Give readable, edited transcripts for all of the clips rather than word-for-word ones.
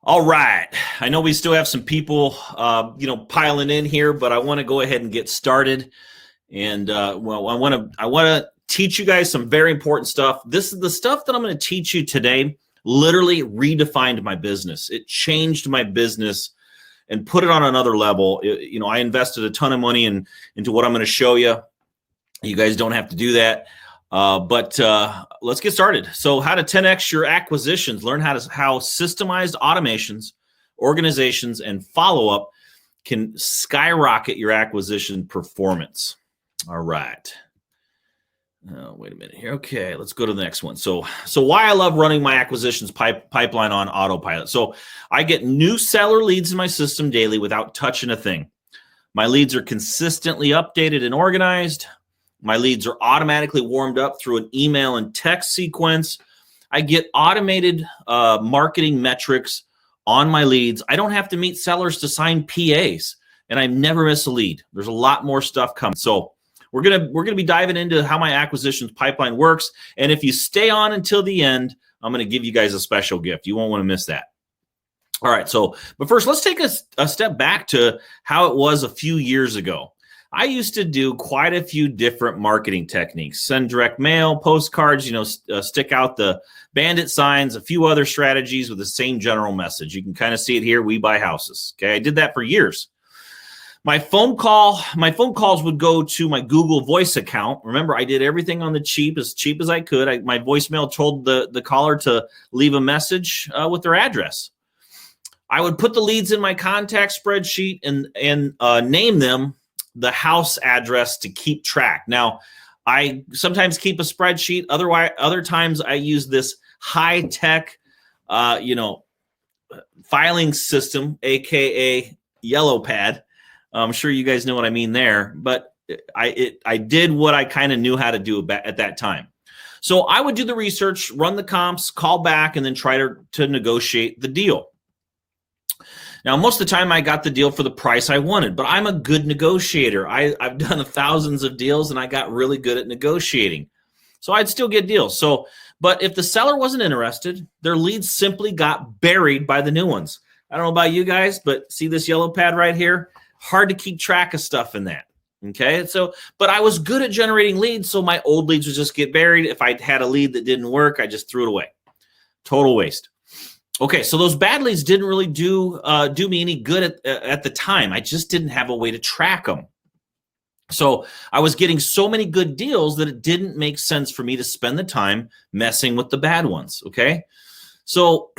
All right. I know we still have some people, piling in here, but I want to go ahead and get started. And I want to teach you guys some very important stuff. This is the stuff that I'm going to teach you today. Literally redefined my business. It changed my business and put it on another level. I invested a ton of money into what I'm going to show you. You guys don't have to do that. But let's get started. So how to 10x your acquisitions, learn how systemized automations, organizations, and follow-up can skyrocket your acquisition performance. All right. Wait a minute here. Okay, let's go to the next one. So why I love running my acquisitions pipeline on autopilot. So I get new seller leads in my system daily without touching a thing. My leads are consistently updated and organized. My leads are automatically warmed up through an email and text sequence. I get automated marketing metrics on my leads. I don't have to meet sellers to sign PAs, and I never miss a lead. There's a lot more stuff coming. So we're gonna be diving into how my acquisitions pipeline works. And if you stay on until the end, I'm gonna give you guys a special gift. You won't want to miss that. All right. But first, let's take a step back to how it was a few years ago. I used to do quite a few different marketing techniques, send direct mail, postcards, stick out the bandit signs, a few other strategies with the same general message. You can kind of see it here. We buy houses. Okay. I did that for years. My phone calls would go to my Google Voice account. Remember, I did everything on the cheap as I could. My voicemail told the caller to leave a message with their address. I would put the leads in my contact spreadsheet and name them the house address to keep track. Now, I sometimes keep a spreadsheet. Other times I use this high-tech, filing system, AKA Yellow Pad. I'm sure you guys know what I mean there, but I did what I kind of knew how to do at that time. So I would do the research, run the comps, call back, and then try to negotiate the deal. Now, most of the time I got the deal for the price I wanted, but I'm a good negotiator. I've done thousands of deals and I got really good at negotiating. So I'd still get deals. But if the seller wasn't interested, their leads simply got buried by the new ones. I don't know about you guys, but see this yellow pad right here? Hard to keep track of stuff in that. Okay. But I was good at generating leads. So my old leads would just get buried. If I had a lead that didn't work, I just threw it away. Total waste. Okay, so those bad leads didn't really do me any good at the time. I just didn't have a way to track them. So I was getting so many good deals that it didn't make sense for me to spend the time messing with the bad ones, okay? So,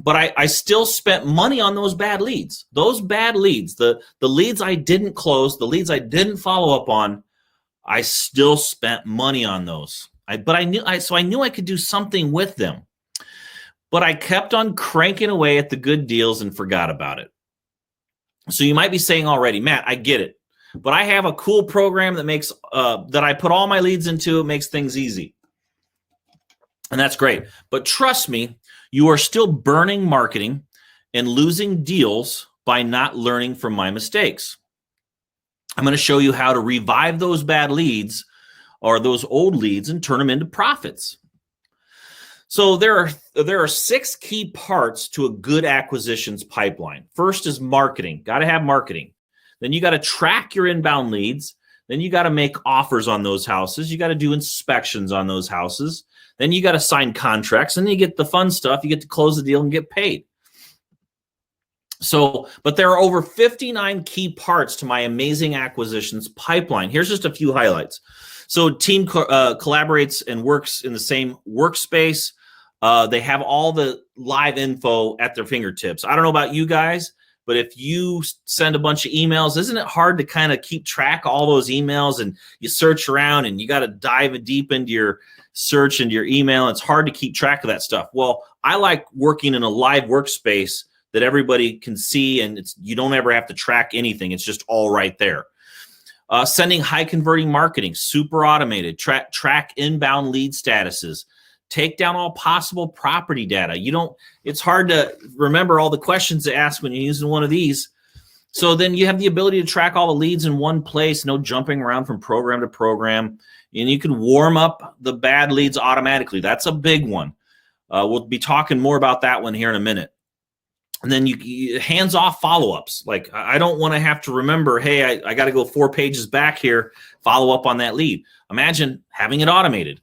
but I still spent money on those bad leads. Those bad leads, the leads I didn't close, the leads I didn't follow up on, I still spent money on those. I knew I could do something with them. But I kept on cranking away at the good deals and forgot about it. So you might be saying already, Matt, I get it. But I have a cool program that makes that I put all my leads into. It makes things easy. And that's great. But trust me, you are still burning marketing and losing deals by not learning from my mistakes. I'm going to show you how to revive those bad leads or those old leads and turn them into profits. So there are 6 key parts to a good acquisitions pipeline. First is marketing. Got to have marketing. Then you got to track your inbound leads. Then you got to make offers on those houses. You got to do inspections on those houses. Then you got to sign contracts. And then you get the fun stuff. You get to close the deal and get paid. But there are over 59 key parts to my amazing acquisitions pipeline. Here's just a few highlights. So team collaborates and works in the same workspace. They have all the live info at their fingertips. I don't know about you guys, but if you send a bunch of emails, isn't it hard to kind of keep track of all those emails, and you search around and you got to dive deep into your search and your email. It's hard to keep track of that stuff. Well, I like working in a live workspace that everybody can see, and you don't ever have to track anything. It's just all right there. Sending high converting marketing, super automated, track inbound lead statuses, take down all possible property data. It's hard to remember all the questions to ask when you're using one of these. So then you have the ability to track all the leads in one place, no jumping around from program to program. And you can warm up the bad leads automatically. That's a big one. We'll be talking more about that one here in a minute. And then you hands-off follow-ups. Like, I don't want to have to remember, hey, I got to go 4 pages back here, follow up on that lead. Imagine having it automated.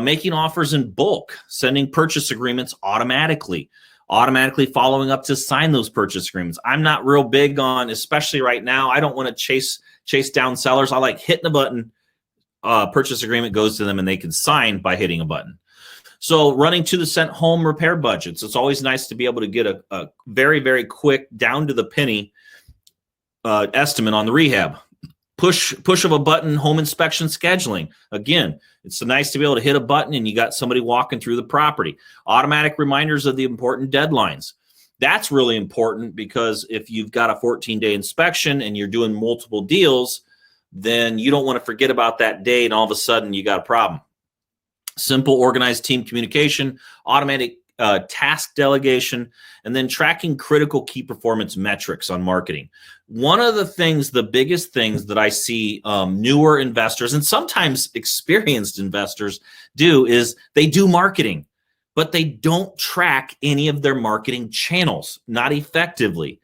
Making offers in bulk, sending purchase agreements automatically following up to sign those purchase agreements. I'm not real big on, especially right now, I don't want to chase down sellers. I like hitting a button, purchase agreement goes to them and they can sign by hitting a button. So running to the sent home repair budgets. It's always nice to be able to get a very, very quick, down to the penny estimate on the rehab. Push of a button, home inspection scheduling. Again, it's so nice to be able to hit a button and you got somebody walking through the property. Automatic reminders of the important deadlines. That's really important because if you've got a 14-day inspection and you're doing multiple deals, then you don't want to forget about that day and all of a sudden you got a problem. Simple, organized team communication, automatic task delegation, and then tracking critical key performance metrics on marketing. One of the biggest things that I see newer investors and sometimes experienced investors do is they do marketing, but they don't track any of their marketing channels, not effectively.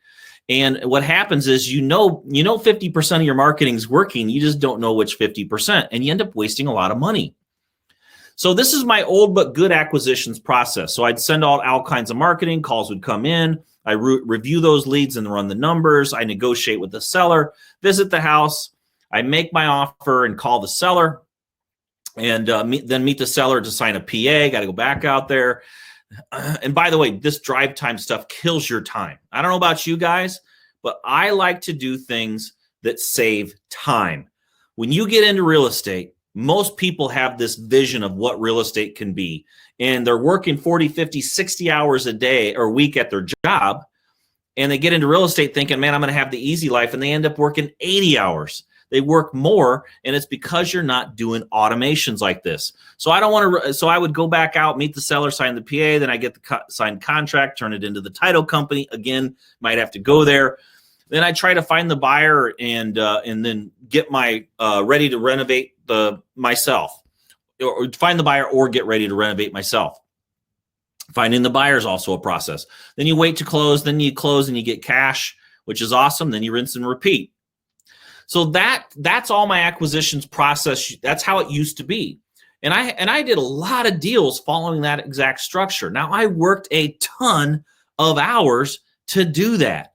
And what happens is, 50% of your marketing is working, you just don't know which 50%, and you end up wasting a lot of money. So this is my old but good acquisitions process. So I'd send out all kinds of marketing, calls would come in, I review those leads and run the numbers, I negotiate with the seller, visit the house, I make my offer and call the seller, and then meet the seller to sign a PA, got to go back out there. And by the way, this drive time stuff kills your time. I don't know about you guys, but I like to do things that save time. When you get into real estate, most people have this vision of what real estate can be, and they're working 40, 50, 60 hours a day or a week at their job, and they get into real estate thinking, man, I'm going to have the easy life, and they end up working 80 hours. They work more, and it's because you're not doing automations like this. So I would go back out, meet the seller, sign the PA, then I get the signed contract, turn it into the title company. Again, might have to go there. Then I try to find the buyer and then get my ready to renovate myself, or find the buyer or get ready to renovate myself. Finding the buyer is also a process. Then you wait to close, then you close and you get cash, which is awesome. Then you rinse and repeat. So that's all my acquisitions process. That's how it used to be. And I did a lot of deals following that exact structure. Now I worked a ton of hours to do that.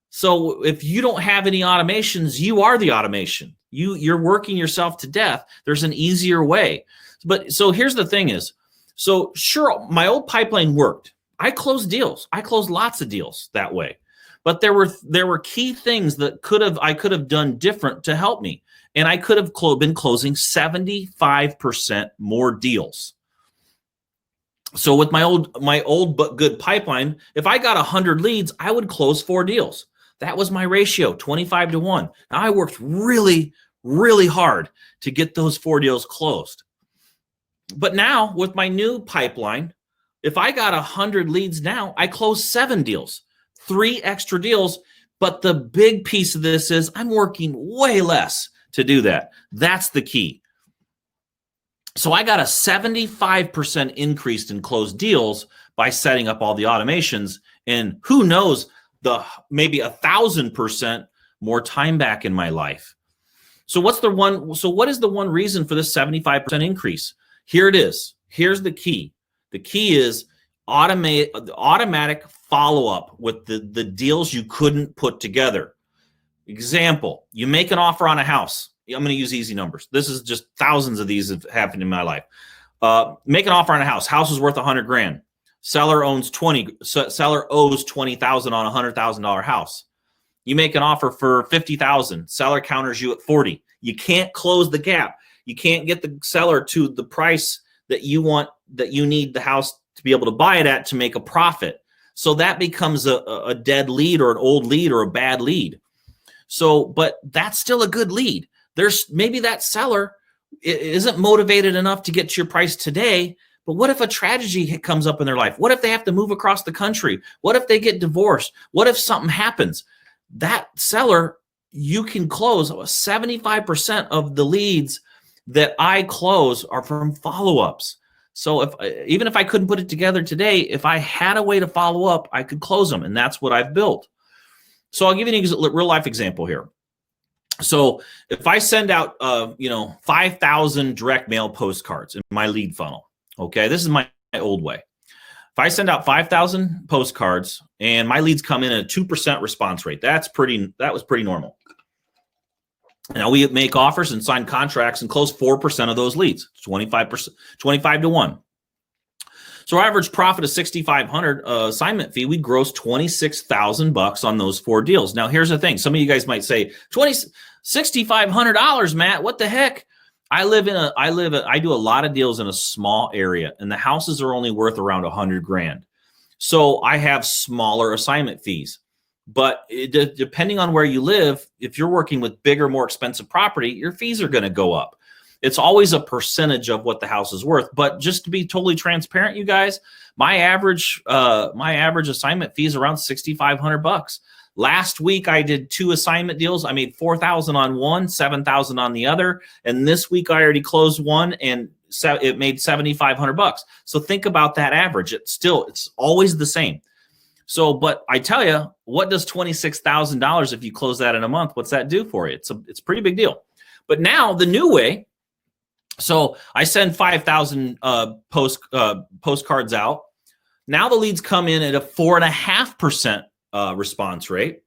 So if you don't have any automations, you are the automation. You're working yourself to death. There's an easier way. But so here's the thing is, so sure, my old pipeline worked. I closed deals. I closed lots of deals that way. But there were key things that I could have done different to help me. And I could have been closing 75% more deals. So with my old but good pipeline, if I got 100 leads, I would close 4 deals. That was my ratio, 25 to 1. Now I worked really, really hard to get those 4 deals closed. But now with my new pipeline, if I got 100 leads now, I close 7 deals, 3 extra deals. But the big piece of this is I'm working way less to do that. That's the key. So I got a 75% increase in closed deals by setting up all the automations, and who knows, maybe 1,000% more time back in my life. So what is the one reason for this 75% increase? Here it is. Here's the key. The key is automatic follow-up with the deals you couldn't put together. Example, you make an offer on a house. I'm going to use easy numbers. This is just thousands of these have happened in my life. Make an offer on a house. House is worth $100,000. Seller owes $20,000 on a $100,000 house. You make an offer for $50,000. Seller counters you at $40,000. You can't close the gap. You can't get the seller to the price that you want, that you need the house to be able to buy it at to make a profit. So that becomes a dead lead or an old lead or a bad lead. So, but that's still a good lead. There's maybe that seller isn't motivated enough to get to your price today. But what if a tragedy comes up in their life? What if they have to move across the country? What if they get divorced? What if something happens? That seller, you can close 75% of the leads that I close are from follow-ups. So even if I couldn't put it together today, if I had a way to follow up, I could close them, and that's what I've built. So I'll give you an real life example here. So if I send out 5,000 direct mail postcards in my lead funnel, okay, this is my old way. If I send out 5,000 postcards and my leads come in at a 2% response rate, that was pretty normal. Now we make offers and sign contracts and close 4% of those leads, 25%, 25 to 1. So our average profit is $6,500 assignment fee. We gross $26,000 on those 4 deals. Now here's the thing: some of you guys might say, $6,500, Matt. What the heck? I do a lot of deals in a small area, and the houses are only worth around $100,000. So I have smaller assignment fees. But depending on where you live, if you're working with bigger, more expensive property, your fees are going to go up. It's always a percentage of what the house is worth. But just to be totally transparent, you guys, my average assignment fee is around $6,500. Last week I did 2 assignment deals. I made $4,000 on one, $7,000 on the other, and this week I already closed one, and it made $7,500. So think about that average. It's always the same. So, but I tell you, what does $26,000 if you close that in a month? What's that do for you? It's a pretty big deal. But now the new way. So I send 5,000 postcards out. Now the leads come in at a 4.5% response rate,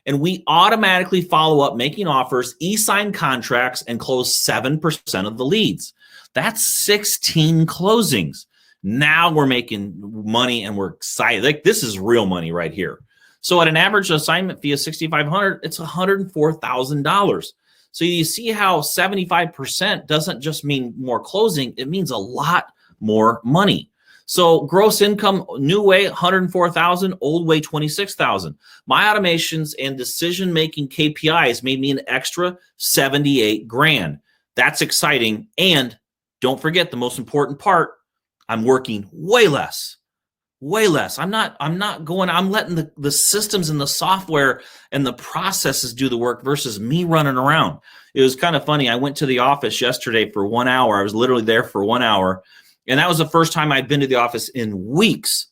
and we automatically follow up making offers, e-sign contracts, and close 7% of the leads. That's 16 closings. Now we're making money and we're excited. Like, this is real money right here. So at an average assignment fee of $6,500, it's $104,000. So you see how 75% doesn't just mean more closing, it means a lot more money. So gross income, new way, $104,000, old way, $26,000. My automations and decision-making KPIs made me an extra $78,000. That's exciting. And don't forget the most important part, I'm working way less. I'm letting the systems and the software and the processes do the work versus me running around. It was kind of funny. I went to the office yesterday for 1 hour. I was literally there for 1 hour. And that was the first time I'd been to the office in weeks.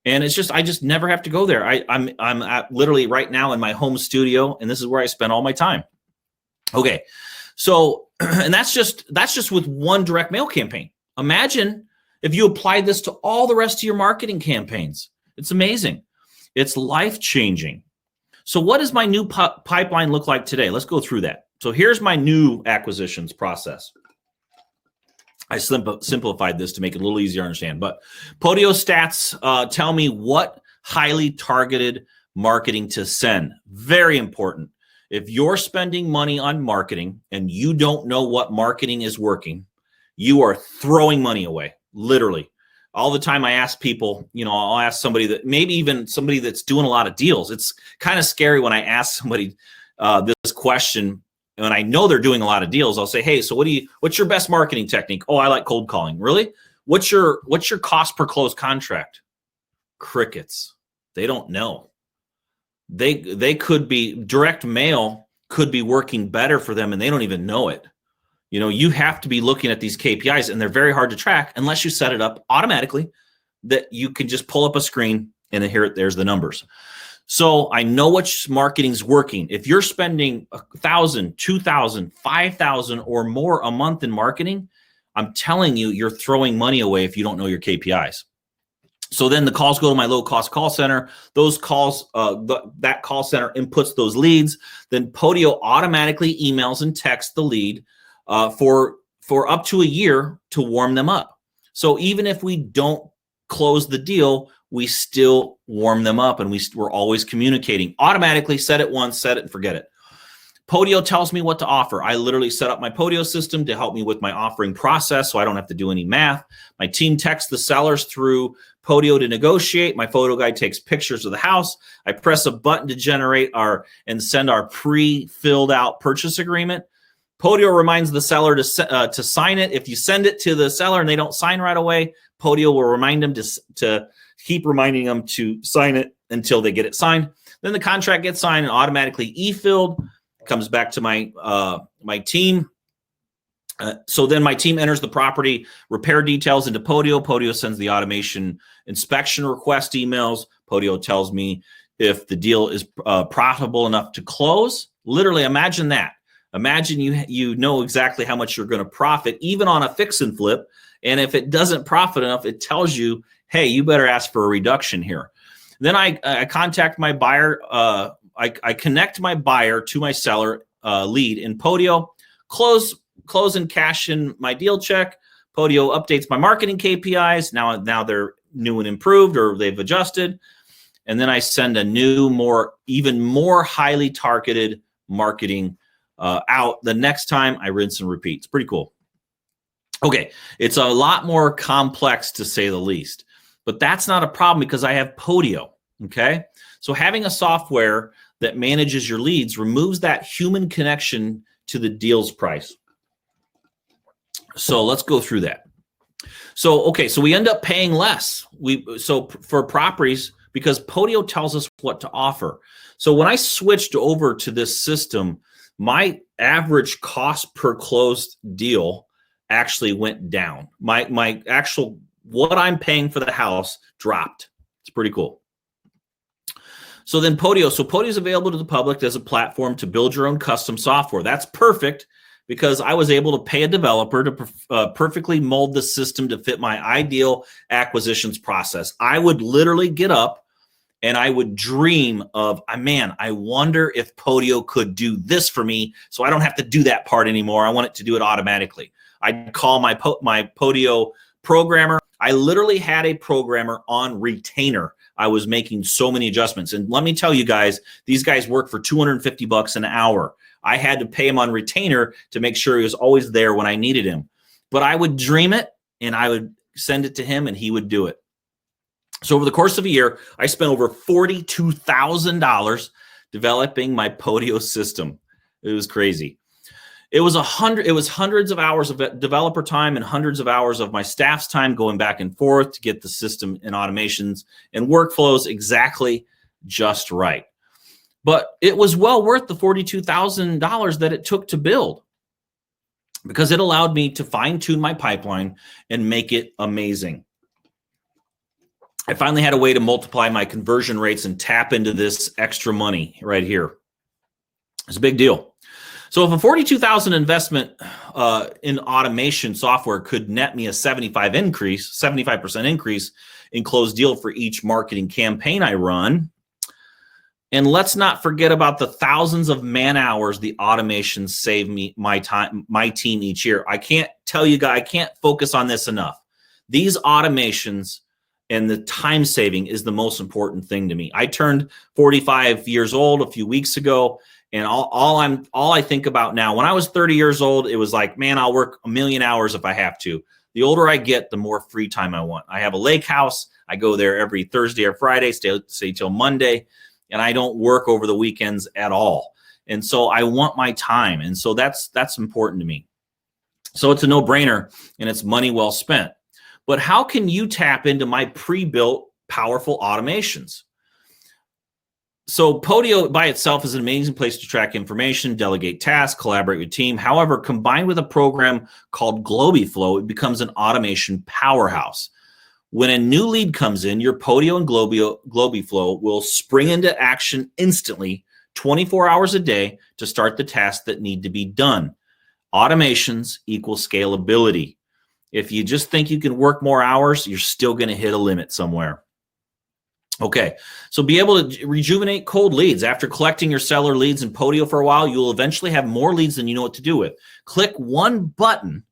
And I just never have to go there. I'm at literally right now in my home studio, and this is where I spend all my time. Okay. So, and that's just with one direct mail campaign. Imagine if you applied this to all the rest of your marketing campaigns. It's amazing. It's life-changing. So what does my new pipeline look like today? Let's go through that. So here's my new acquisitions process. I simplified this to make it a little easier to understand. But Podio stats tell me what highly targeted marketing to send. Very important. If you're spending money on marketing and you don't know what marketing is working, you are throwing money away. Literally. All the time I ask people, I'll ask somebody that maybe even somebody that's doing a lot of deals. It's kind of scary when I ask somebody this question, and I know they're doing a lot of deals. I'll say, hey, so what's your best marketing technique? Oh, I like cold calling. Really? What's your cost per close contract? Crickets. They don't know. They could be, direct mail could be working better for them and they don't even know it. You have to be looking at these KPIs, and they're very hard to track unless you set it up automatically that you can just pull up a screen and then there's the numbers. So I know which marketing's working. If you're spending $1,000, $2,000, $5,000 or more a month in marketing, I'm telling you, you're throwing money away if you don't know your KPIs. So then the calls go to my low-cost call center. Those calls, that call center inputs those leads. Then Podio automatically emails and texts the lead for up to a year to warm them up. So even if we don't close the deal, we still warm them up, and we're always communicating. Automatically set it once, set it and forget it. Podio tells me what to offer. I literally set up my Podio system to help me with my offering process so I don't have to do any math. My team texts the sellers through Podio to negotiate. My photo guy takes pictures of the house. I press a button to generate and send our pre-filled out purchase agreement. Podio reminds the seller to sign it. If you send it to the seller and they don't sign right away, Podio will remind them to keep reminding them to sign it until they get it signed. Then the contract gets signed and automatically e-filled. Comes back to my team. So then my team enters the property repair details into Podio. Podio sends the automation inspection request emails. Podio tells me if the deal is profitable enough to close. Literally, imagine that. Imagine you know exactly how much you're going to profit, even on a fix and flip. And if it doesn't profit enough, it tells you, hey, you better ask for a reduction here. Then I contact my buyer. I connect my buyer to my seller lead in Podio, close and cash in my deal check. Podio updates my marketing KPIs. Now they're new and improved, or they've adjusted. And then I send a new, even more highly targeted marketing out the next time. I rinse and repeat. It's pretty cool. Okay, it's a lot more complex, to say the least, but that's not a problem because I have Podio. Okay, so having a software that manages your leads removes that human connection to the deal's price. So let's go through that. So we end up paying less. For properties, because Podio tells us what to offer. So when I switched over to this system, my average cost per closed deal actually went down. My actual, what I'm paying for the house dropped. It's pretty cool. So then Podio is available to the public as a platform to build your own custom software. That's perfect because I was able to pay a developer to perfectly mold the system to fit my ideal acquisitions process. I would literally get up and I would dream of, man, I wonder if Podio could do this for me so I don't have to do that part anymore. I want it to do it automatically. I'd call my Podio programmer. I literally had a programmer on retainer. I was making so many adjustments. And let me tell you guys, these guys work for $250 an hour. I had to pay him on retainer to make sure he was always there when I needed him. But I would dream it and I would send it to him and he would do it. So over the course of a year, I spent over $42,000 developing my Podio system. It was crazy. It was hundreds of hours of developer time and hundreds of hours of my staff's time going back and forth to get the system and automations and workflows exactly just right. But it was well worth the $42,000 that it took to build because it allowed me to fine-tune my pipeline and make it amazing. I finally had a way to multiply my conversion rates and tap into this extra money right here. It's a big deal. So if a $42,000 investment in automation software could net me a 75% increase in closed deal for each marketing campaign I run, and let's not forget about the thousands of man hours the automations save me, my team each year. I can't tell you guys, I can't focus on this enough. These automations and the time saving is the most important thing to me. I turned 45 years old a few weeks ago. And all I think about now, when I was 30 years old, it was like, man, I'll work 1,000,000 hours if I have to. The older I get, the more free time I want. I have a lake house. I go there every Thursday or Friday, stay till Monday, and I don't work over the weekends at all. And so I want my time. And so that's important to me. So it's a no-brainer and it's money well spent. But how can you tap into my pre-built powerful automations? So Podio by itself is an amazing place to track information, delegate tasks, collaborate with team. However, combined with a program called GlobiFlow, it becomes an automation powerhouse. When a new lead comes in, your Podio and GlobiFlow will spring into action instantly, 24 hours a day to start the tasks that need to be done. Automations equal scalability. If you just think you can work more hours, you're still going to hit a limit somewhere. Okay, so be able to rejuvenate cold leads. After collecting your seller leads in Podio for a while, you'll eventually have more leads than you know what to do with. Click one button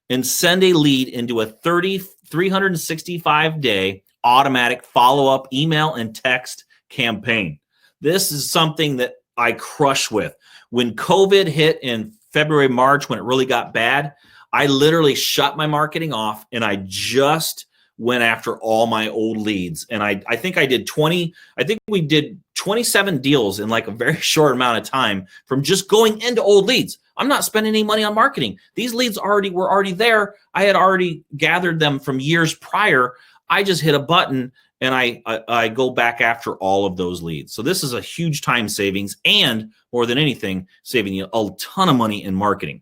and send a lead into a 365-day automatic follow-up email and text campaign. This is something that I crush with. When COVID hit in February, March, when it really got bad, I literally shut my marketing off and I just went after all my old leads. And I think we did 27 deals in like a very short amount of time from just going into old leads. I'm not spending any money on marketing. These leads were already there. I had already gathered them from years prior. I just hit a button and I go back after all of those leads. So this is a huge time savings and more than anything, saving you a ton of money in marketing.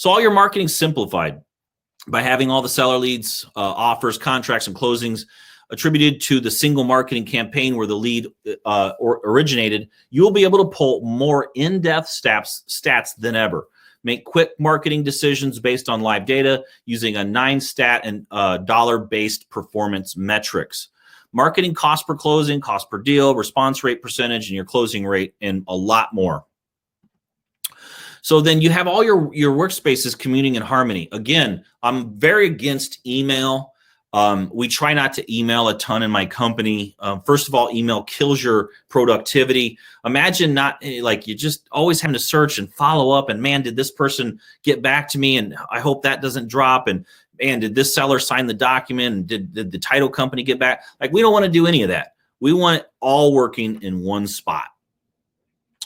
So all your marketing simplified by having all the seller leads, offers, contracts, and closings attributed to the single marketing campaign where the lead originated. You'll be able to pull more in-depth stats than ever. Make quick marketing decisions based on live data using a 9-stat and dollar-based performance metrics. Marketing cost per closing, cost per deal, response rate percentage, and your closing rate, and a lot more. So then you have all your workspaces communing in harmony. Again, I'm very against email. We try not to email a ton in my company. First of all, email kills your productivity. Imagine not like you just always having to search and follow up. And man, did this person get back to me? And I hope that doesn't drop. And man, did this seller sign the document? And did the title company get back? Like, we don't want to do any of that. We want it all working in one spot.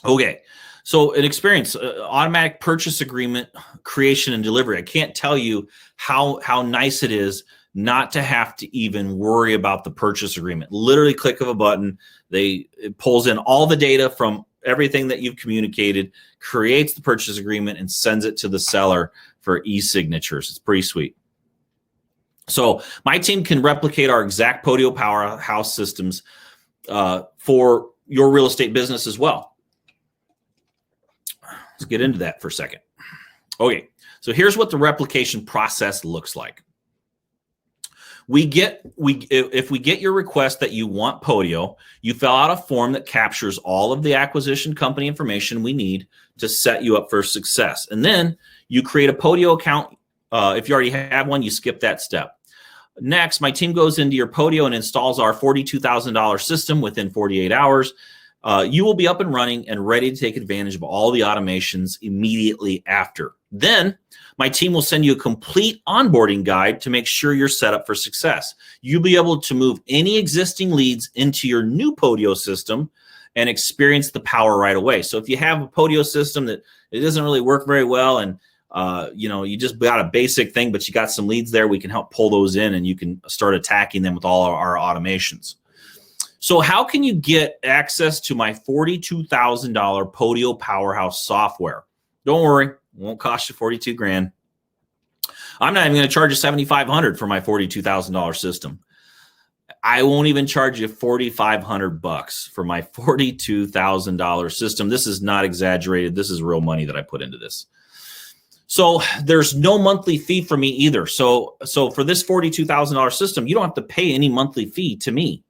Okay. So an experience, automatic purchase agreement creation and delivery. I can't tell you how nice it is not to have to even worry about the purchase agreement. Literally click of a button, it pulls in all the data from everything that you've communicated, creates the purchase agreement, and sends it to the seller for e-signatures. It's pretty sweet. So my team can replicate our exact Podio Powerhouse systems for your real estate business as well. Let's get into that for a second. Okay, so here's what the replication process looks like. If we get your request that you want Podio, you fill out a form that captures all of the acquisition company information we need to set you up for success. And then you create a Podio account. If you already have one, you skip that step. Next, my team goes into your Podio and installs our $42,000 system within 48 hours. You will be up and running and ready to take advantage of all the automations immediately after. Then my team will send you a complete onboarding guide to make sure you're set up for success. You'll be able to move any existing leads into your new Podio system and experience the power right away. So if you have a Podio system that it doesn't really work very well, and you just got a basic thing, but you got some leads there, we can help pull those in and you can start attacking them with all our automations. So how can you get access to my $42,000 Podio Powerhouse software? Don't worry, it won't cost you 42 grand. I'm not even going to charge you $7,500 for my $42,000 system. I won't even charge you $4,500 for my $42,000 system. This is not exaggerated. This is real money that I put into this. So there's no monthly fee for me either. So for this $42,000 system, you don't have to pay any monthly fee to me.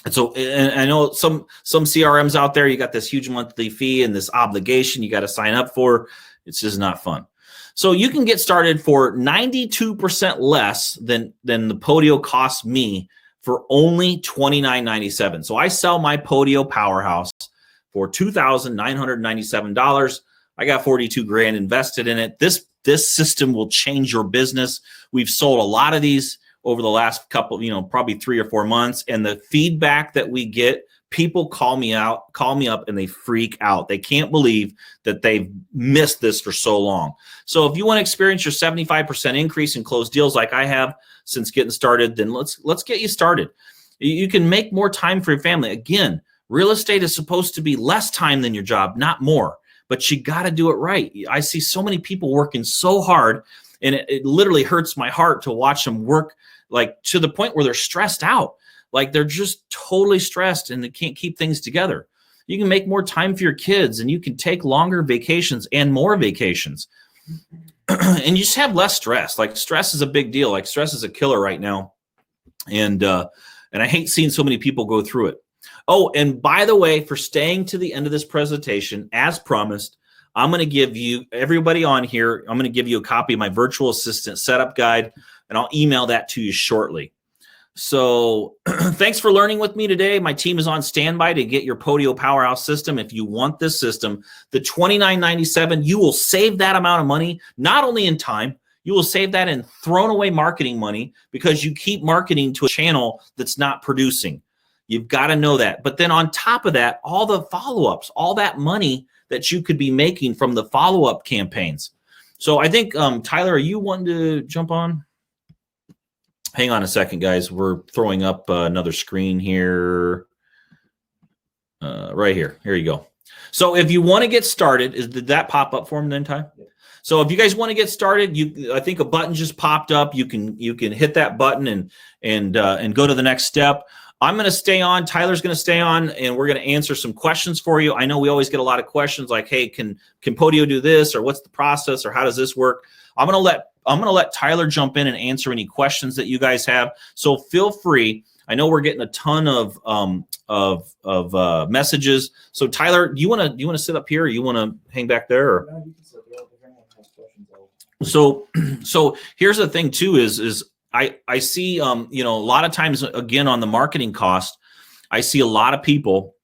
And so, and I know some CRMs out there, you got this huge monthly fee and this obligation you got to sign up for. It's just not fun. So you can get started for 92% less than the Podio costs me for only $29.97. So I sell my Podio Powerhouse for $2,997. I got 42 grand invested in it. This system will change your business. We've sold a lot of these over the last couple, probably 3 or 4 months. And the feedback that we get, people call me up and they freak out. They can't believe that they've missed this for so long. So if you want to experience your 75% increase in closed deals like I have since getting started, then let's get you started. You can make more time for your family. Again, real estate is supposed to be less time than your job, not more. But you got to do it right. I see so many people working so hard, and it literally hurts my heart to watch them work like to the point where they're stressed out. Like they're just totally stressed and they can't keep things together. You can make more time for your kids, and you can take longer vacations and more vacations. And you just have less stress. Like stress is a big deal. Like stress is a killer right now. And I hate seeing so many people go through it. Oh, and by the way, for staying to the end of this presentation, as promised, I'm going to give you, everybody on here, I'm going to give you a copy of my virtual assistant setup guide, and I'll email that to you shortly. So thanks for learning with me today. My team is on standby to get your Podio Powerhouse system. If you want this system, the $29.97, you will save that amount of money, not only in time, you will save that in thrown away marketing money because you keep marketing to a channel that's not producing. You've got to know that. But then on top of that, all the follow-ups, all that money that you could be making from the follow-up campaigns. So I think, Tyler, are you wanting to jump on? Hang on a second, guys. We're throwing up another screen here. Right here. Here you go. So if you want to get started, did that pop up for him then, Ty? So if you guys want to get started, I think a button just popped up. You can hit that button and go to the next step. I'm going to stay on. Tyler's going to stay on, and we're going to answer some questions for you. I know we always get a lot of questions like, "Hey, can Podio do this, or what's the process, or how does this work?" I'm going to let Tyler jump in and answer any questions that you guys have. So feel free. I know we're getting a ton of messages. So Tyler, do you want to sit up here, or you want to hang back there? Or? No, you can sit there. If anyone has questions, so here's the thing too is I see a lot of times, again, on the marketing cost, I see a lot of people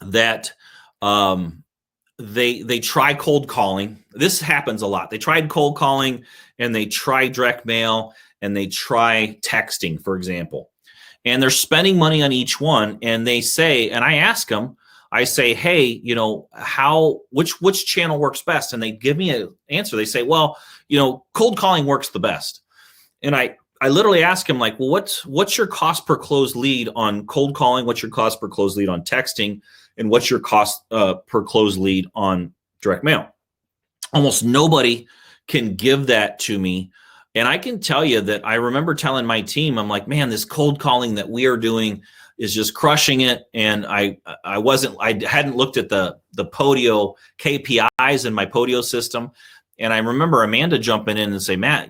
that they try cold calling. This happens a lot. They tried cold calling, and they try direct mail, and they try texting, for example. And they're spending money on each one, and they say, and I ask them, I say, "Hey, which channel works best?" And they give me an answer. They say, "Well, cold calling works the best." And I literally ask him, like, "Well, what's your cost per closed lead on cold calling? What's your cost per closed lead on texting? And what's your cost per closed lead on direct mail?" Almost nobody can give that to me. And I can tell you that I remember telling my team, I'm like, "Man, this cold calling that we are doing is just crushing it." And I hadn't looked at the Podio KPIs in my Podio system. And I remember Amanda jumping in and say, "Matt,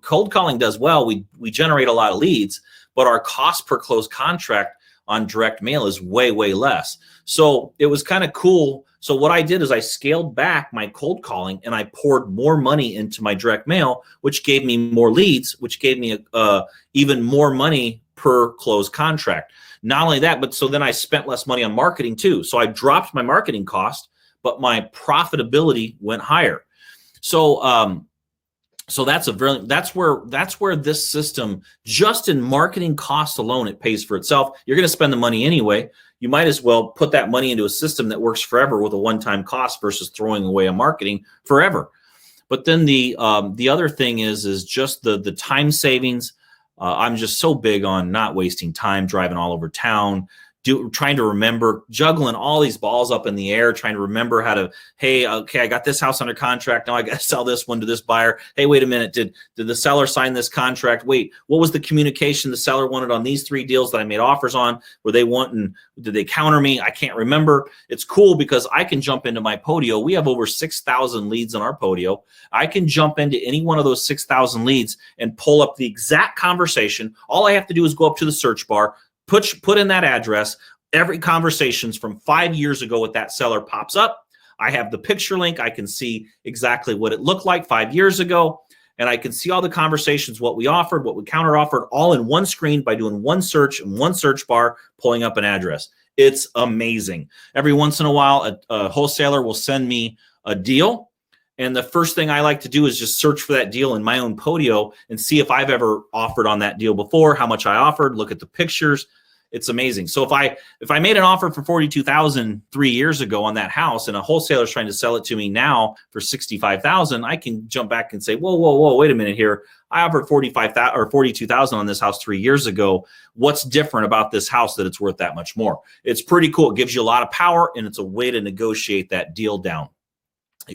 cold calling does well. We generate a lot of leads, but our cost per closed contract on direct mail is way, way less." So it was kind of cool. So what I did is I scaled back my cold calling, and I poured more money into my direct mail, which gave me more leads, which gave me even more money per closed contract. Not only that, but so then I spent less money on marketing too. So I dropped my marketing cost, but my profitability went higher. So that's where this system, just in marketing costs alone, it pays for itself. You're going to spend the money anyway. You might as well put that money into a system that works forever with a one-time cost versus throwing away a marketing forever. But then the other thing is just the time savings. I'm just so big on not wasting time driving all over town, trying to remember, juggling all these balls up in the air, trying to remember how to, hey, okay, I got this house under contract. Now I got to sell this one to this buyer. Hey, wait a minute. Did the seller sign this contract? Wait, what was the communication the seller wanted on these 3 deals that I made offers on? Did they counter me? I can't remember. It's cool because I can jump into my Podio. We have over 6,000 leads on our Podio. I can jump into any one of those 6,000 leads and pull up the exact conversation. All I have to do is go up to the search bar, put in that address. Every conversations from 5 years ago with that seller pops up. I have the picture link. I can see exactly what it looked like 5 years ago. And I can see all the conversations, what we offered, what we counter offered, all in one screen by doing one search in one search bar, pulling up an address. It's amazing. Every once in a while, a wholesaler will send me a deal. And the first thing I like to do is just search for that deal in my own Podio and see if I've ever offered on that deal before, how much I offered, look at the pictures. It's amazing. So if I made an offer for $42,000 3 years ago on that house, and a wholesaler is trying to sell it to me now for $65,000, I can jump back and say, whoa, wait a minute here. I offered $45,000 or $42,000 on this house 3 years ago. What's different about this house that it's worth that much more? It's pretty cool. It gives you a lot of power, and it's a way to negotiate that deal down.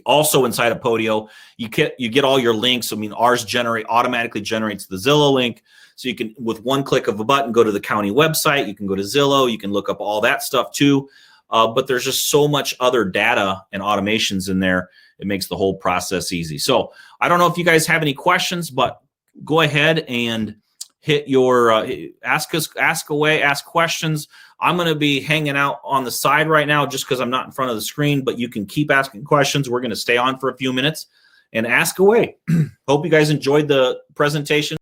Also inside of Podio, you get all your links. I mean, ours automatically generates the Zillow link. So you can, with one click of a button, go to the county website. You can go to Zillow. You can look up all that stuff too. But there's just so much other data and automations in there. It makes the whole process easy. So I don't know if you guys have any questions, but go ahead and hit your ask away, ask questions. I'm going to be hanging out on the side right now just because I'm not in front of the screen, but you can keep asking questions. We're going to stay on for a few minutes and ask away. Hope you guys enjoyed the presentation.